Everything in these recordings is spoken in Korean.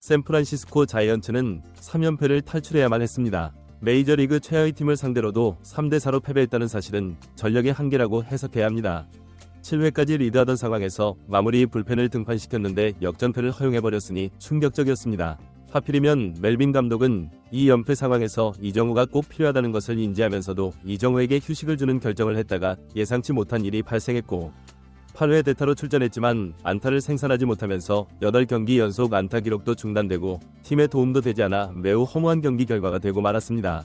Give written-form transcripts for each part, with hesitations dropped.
샌프란시스코 자이언츠는 3연패를 탈출해야만 했습니다. 메이저리그 최하위 팀을 상대로도 3대4로 패배했다는 사실은 전력의 한계라고 해석해야 합니다. 7회까지 리드하던 상황에서 마무리 불펜을 등판시켰는데 역전패를 허용해버렸으니 충격적이었습니다. 하필이면 멜빈 감독은 이 연패 상황에서 이정우가 꼭 필요하다는 것을 인지하면서도 이정우에게 휴식을 주는 결정을 했다가 예상치 못한 일이 발생했고 8회 대타로 출전했지만 안타를 생산하지 못하면서 8경기 연속 안타 기록도 중단되고 팀에 도움도 되지 않아 매우 허무한 경기 결과가 되고 말았습니다.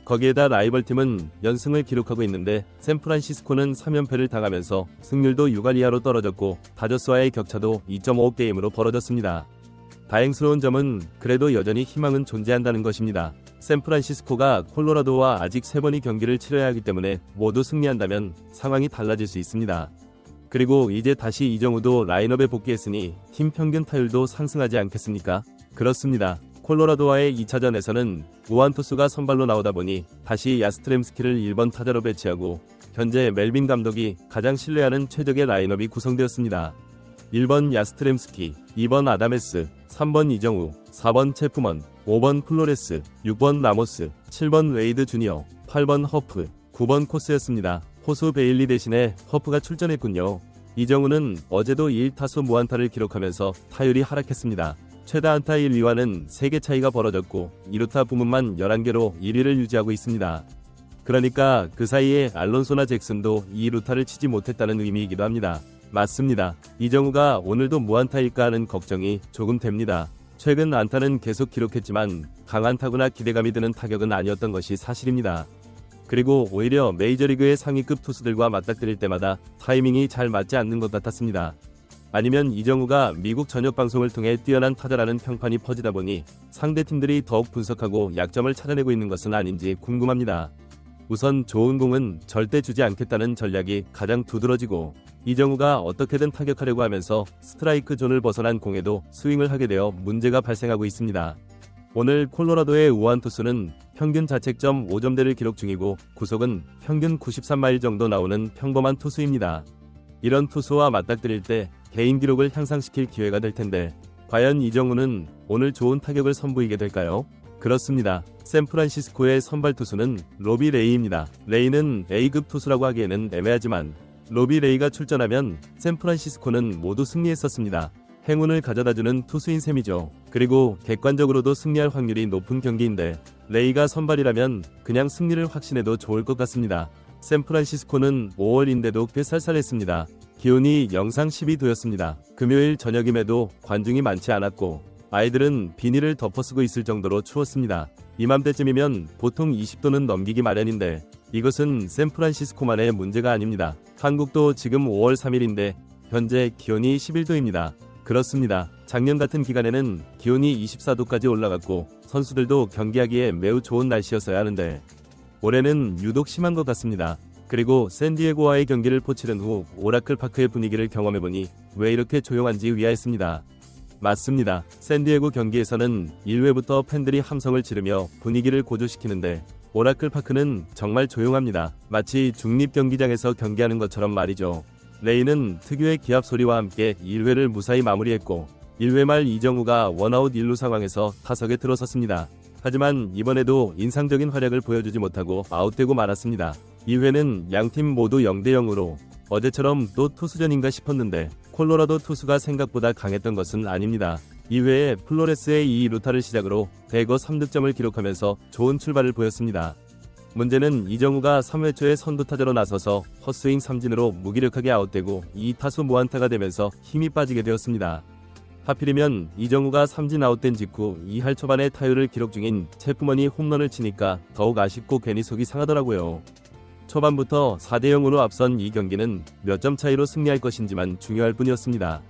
거기에다 라이벌팀은 연승을 기록하고 있는데 샌프란시스코는 3연패를 당하면서 승률도 6할 이하로 떨어졌고 다저스와의 격차도 2.5게임으로 벌어졌습니다. 다행스러운 점은 그래도 여전히 희망은 존재한다는 것입니다. 샌프란시스코가 콜로라도와 아직 3번의 경기를 치러야 하기 때문에 모두 승리한다면 상황이 달라질 수 있습니다. 그리고 이제 다시 이정우도 라인업에 복귀했으니 팀 평균 타율도 상승하지 않겠습니까? 그렇습니다. 콜로라도와의 2차전에서는 우완 투수가 선발로 나오다 보니 다시 야스트렘스키를 1번 타자로 배치하고 현재 멜빈 감독이 가장 신뢰하는 최적의 라인업이 구성되었습니다. 1번 야스트렘스키, 2번 아다메스, 3번 이정우, 4번 체프먼, 5번 플로레스, 6번 라모스, 7번 웨이드 주니어, 8번 허프, 9번 코스였습니다. 호수 베일리 대신에 허프가 출전했군요. 이정우는 어제도 1타수 무안타를 기록하면서 타율이 하락했습니다. 최다 안타 1, 2와는 3개 차이가 벌어졌고 2루타 부문만 11개로 1위를 유지하고 있습니다. 그러니까 그 사이에 알론소나 잭슨도 2루타를 치지 못했다는 의미이기도 합니다. 맞습니다. 이정우가 오늘도 무안타일까 하는 걱정이 조금 됩니다. 최근 안타는 계속 기록했지만 강한 타구나 기대감이 드는 타격은 아니었던 것이 사실입니다. 그리고 오히려 메이저리그의 상위급 투수들과 맞닥뜨릴 때마다 타이밍이 잘 맞지 않는 것 같았습니다. 아니면 이정우가 미국 전역 방송을 통해 뛰어난 타자라는 평판이 퍼지다 보니 상대팀들이 더욱 분석하고 약점을 찾아내고 있는 것은 아닌지 궁금합니다. 우선 좋은 공은 절대 주지 않겠다는 전략이 가장 두드러지고 이정우가 어떻게든 타격하려고 하면서 스트라이크 존을 벗어난 공에도 스윙을 하게 되어 문제가 발생하고 있습니다. 오늘 콜로라도의 우완 투수는 평균 자책점 5점대를 기록 중이고 구속은 평균 93마일 정도 나오는 평범한 투수입니다. 이런 투수와 맞닥뜨릴 때 개인 기록을 향상시킬 기회가 될 텐데 과연 이정우는 오늘 좋은 타격을 선보이게 될까요? 그렇습니다. 샌프란시스코의 선발 투수는 로비 레이입니다. 레이는 A급 투수라고 하기에는 애매하지만 로비 레이가 출전하면 샌프란시스코는 모두 승리했었습니다. 행운을 가져다주는 투수인 셈이죠. 그리고 객관적으로도 승리할 확률이 높은 경기인데 레이가 선발이라면 그냥 승리를 확신해도 좋을 것 같습니다. 샌프란시스코는 5월인데도 꽤 쌀쌀했습니다. 기온이 영상 12도였습니다. 금요일 저녁임에도 관중이 많지 않았고 아이들은 비닐을 덮어쓰고 있을 정도로 추웠습니다. 이맘때쯤이면 보통 20도는 넘기기 마련인데 이것은 샌프란시스코만의 문제가 아닙니다. 한국도 지금 5월 3일인데 현재 기온이 11도입니다. 그렇습니다. 작년 같은 기간에는 기온이 24도까지 올라갔고 선수들도 경기하기에 매우 좋은 날씨였어야 하는데 올해는 유독 심한 것 같습니다. 그리고 샌디에고와의 경기를 포치른 후 오라클 파크의 분위기를 경험해보니 왜 이렇게 조용한지 의아했습니다. 맞습니다. 샌디에고 경기에서는 1회부터 팬들이 함성을 지르며 분위기를 고조시키는데 오라클 파크는 정말 조용합니다. 마치 중립경기장에서 경기하는 것처럼 말이죠. 레이는 특유의 기합 소리와 함께 1회를 무사히 마무리했고 1회 말 이정우가 원아웃 1루 상황에서 타석에 들어섰습니다. 하지만 이번에도 인상적인 활약을 보여주지 못하고 아웃되고 말았습니다. 2회는 양팀 모두 0대0으로 어제처럼 또 투수전인가 싶었는데 콜로라도 투수가 생각보다 강했던 것은 아닙니다. 2회에 플로레스의 2루타를 시작으로 대거 3득점을 기록하면서 좋은 출발을 보였습니다. 문제는 이정우가 3회 초에 선두타자로 나서서 헛스윙 삼진으로 무기력하게 아웃되고 2타수 무안타가 되면서 힘이 빠지게 되었습니다. 하필이면 이정우가 삼진 아웃된 직후 2할 초반에 타율을 기록 중인 체프먼이 홈런을 치니까 더욱 아쉽고 괜히 속이 상하더라고요. 초반부터 4대0으로 앞선 이 경기는 몇 점 차이로 승리할 것인지만 중요할 뿐이었습니다.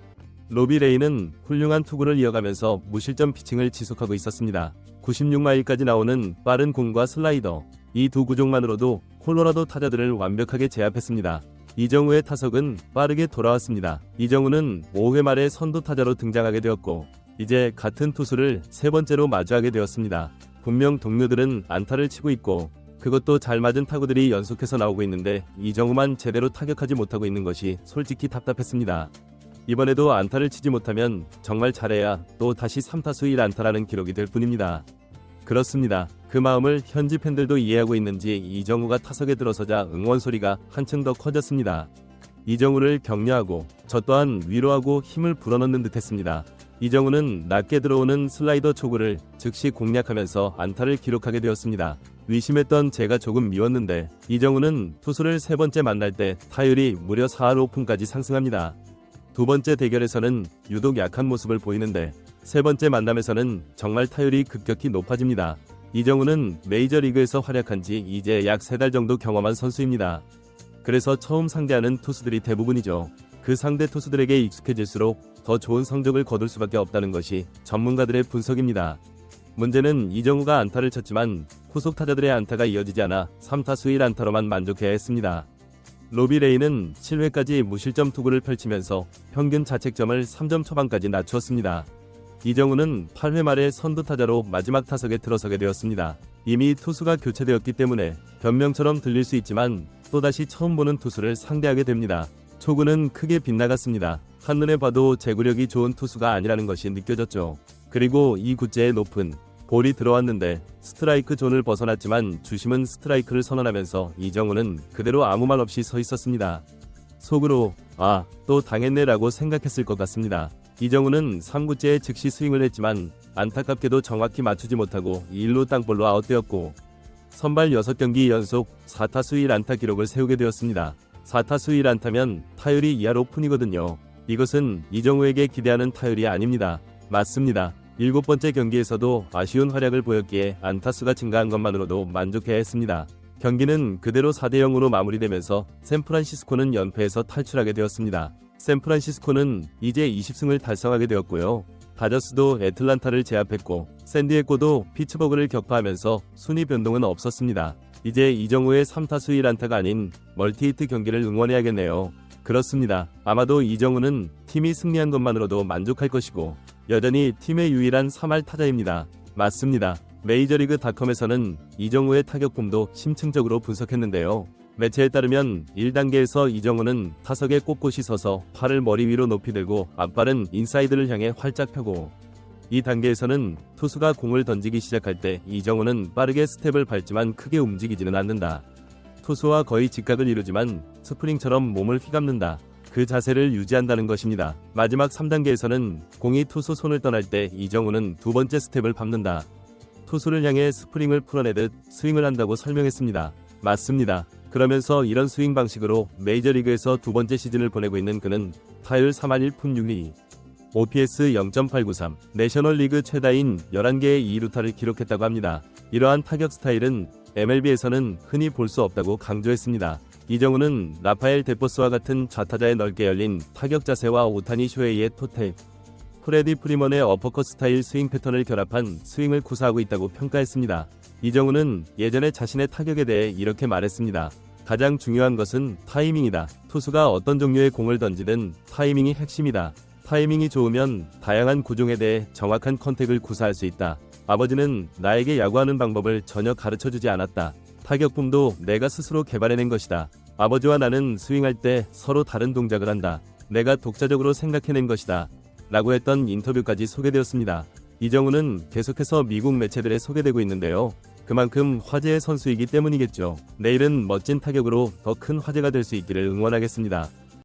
로비 레이는 훌륭한 투구를 이어가면서 무실점 피칭을 지속하고 있었습니다. 96마일까지 나오는 빠른 공과 슬라이더, 이 두 구종만으로도 콜로라도 타자들을 완벽하게 제압했습니다. 이정우의 타석은 빠르게 돌아왔습니다. 이정우는 5회 말에 선두 타자로 등장하게 되었고 이제 같은 투수를 세 번째로 마주하게 되었습니다. 분명 동료들은 안타를 치고 있고 그것도 잘 맞은 타구들이 연속해서 나오고 있는데 이정우만 제대로 타격하지 못하고 있는 것이 솔직히 답답했습니다. 이번에도 안타를 치지 못하면 정말 잘해야 또 다시 3타수 1안타라는 기록이 될 뿐입니다. 그렇습니다. 그 마음을 현지 팬들도 이해하고 있는지 이정우가 타석에 들어서자 응원 소리가 한층 더 커졌습니다. 이정우를 격려하고 저 또한 위로하고 힘을 불어넣는 듯했습니다. 이정우는 낮게 들어오는 슬라이더 초구를 즉시 공략하면서 안타를 기록하게 되었습니다. 의심했던 제가 조금 미웠는데 이정우는 투수를 세 번째 만날 때 타율이 무려 4할 5푼까지 상승합니다. 두 번째 대결에서는 유독 약한 모습을 보이는데 세 번째 만남에서는 정말 타율이 급격히 높아집니다. 이정우는 메이저리그에서 활약한 지 이제 약 3달 정도 경험한 선수입니다. 그래서 처음 상대하는 투수들이 대부분이죠. 그 상대 투수들에게 익숙해질수록 더 좋은 성적을 거둘 수밖에 없다는 것이 전문가들의 분석입니다. 문제는 이정우가 안타를 쳤지만 후속 타자들의 안타가 이어지지 않아 3타수 1안타로만 만족해야 했습니다. 로비 레이는 7회까지 무실점 투구를 펼치면서 평균 자책점을 3점 초반까지 낮추었습니다. 이정우는 8회 말에 선두타자로 마지막 타석에 들어서게 되었습니다. 이미 투수가 교체되었기 때문에 변명처럼 들릴 수 있지만 또다시 처음 보는 투수를 상대하게 됩니다. 초구는 크게 빗나갔습니다. 한눈에 봐도 제구력이 좋은 투수가 아니라는 것이 느껴졌죠. 그리고 이 구째의 높은 볼이 들어왔는데 스트라이크 존을 벗어났지만 주심은 스트라이크를 선언하면서 이정우는 그대로 아무 말 없이 서 있었습니다. 속으로 또 당했네 라고 생각했을 것 같습니다. 이정우는 3구째에 즉시 스윙을 했지만 안타깝게도 정확히 맞추지 못하고 2루 땅볼로 아웃되었고 선발 6경기 연속 4타수 1안타 기록을 세우게 되었습니다. 4타수 1안타면 타율이 2할 5푼이거든요. 이것은 이정우에게 기대하는 타율이 아닙니다. 맞습니다. 7번째 경기에서도 아쉬운 활약을 보였기에 안타수가 증가한 것만으로도 만족해야 했습니다. 경기는 그대로 4대0으로 마무리되면서 샌프란시스코는 연패에서 탈출하게 되었습니다. 샌프란시스코는 이제 20승을 달성하게 되었고요. 다저스도 애틀란타를 제압했고 샌디에고도 피츠버그를 격파하면서 순위 변동은 없었습니다. 이제 이정우의 3타수 1안타가 아닌 멀티히트 경기를 응원해야겠네요. 그렇습니다. 아마도 이정우는 팀이 승리한 것만으로도 만족할 것이고 여전히 팀의 유일한 3할 타자입니다. 맞습니다. 메이저리그닷컴에서는 이정우의 타격폼도 심층적으로 분석했는데요. 매체에 따르면 1단계에서 이정우는 타석에 꼿꼿이 서서 팔을 머리 위로 높이 들고 앞발은 인사이드를 향해 활짝 펴고 2단계에서는 투수가 공을 던지기 시작할 때 이정우는 빠르게 스텝을 밟지만 크게 움직이지는 않는다. 투수와 거의 직각을 이루지만 스프링처럼 몸을 휘감는다. 그 자세를 유지한다는 것입니다. 마지막 3단계에서는 공이 투수 손을 떠날 때 이정우는 두 번째 스텝을 밟는다. 투수를 향해 스프링을 풀어내듯 스윙을 한다고 설명했습니다. 맞습니다. 그러면서 이런 스윙 방식으로 메이저리그에서 두 번째 시즌을 보내고 있는 그는 타율 3할 1푼 6리, OPS 0.893, 내셔널리그 최다인 11개의 2루타를 기록했다고 합니다. 이러한 타격 스타일은 MLB에서는 흔히 볼 수 없다고 강조했습니다. 이정우는 라파엘 데포스와 같은 좌타자의 넓게 열린 타격 자세와 오타니 쇼헤이의 토텍, 프레디 프리먼의 어퍼컷 스타일 스윙 패턴을 결합한 스윙을 구사하고 있다고 평가했습니다. 이정우는 예전에 자신의 타격에 대해 이렇게 말했습니다. 가장 중요한 것은 타이밍이다. 투수가 어떤 종류의 공을 던지든 타이밍이 핵심이다. 타이밍이 좋으면 다양한 구종에 대해 정확한 컨택을 구사할 수 있다. 아버지는 나에게 야구하는 방법을 전혀 가르쳐주지 않았다. 타격품도 내가 스스로 개발해낸 것이다. 아버지와 나는 스윙할 때 서로 다른 동작을 한다. 내가 독자적으로 생각해낸 것이다. 라고 했던 인터뷰까지 소개되었습니다. 이정우는 계속해서 미국 매체들에 소개되고 있는데요. 그만큼 화제의 선수이기 때문이겠죠. 내일은 멋진 타격으로 더 큰 화제가 될 수 있기를 응원하겠습니다.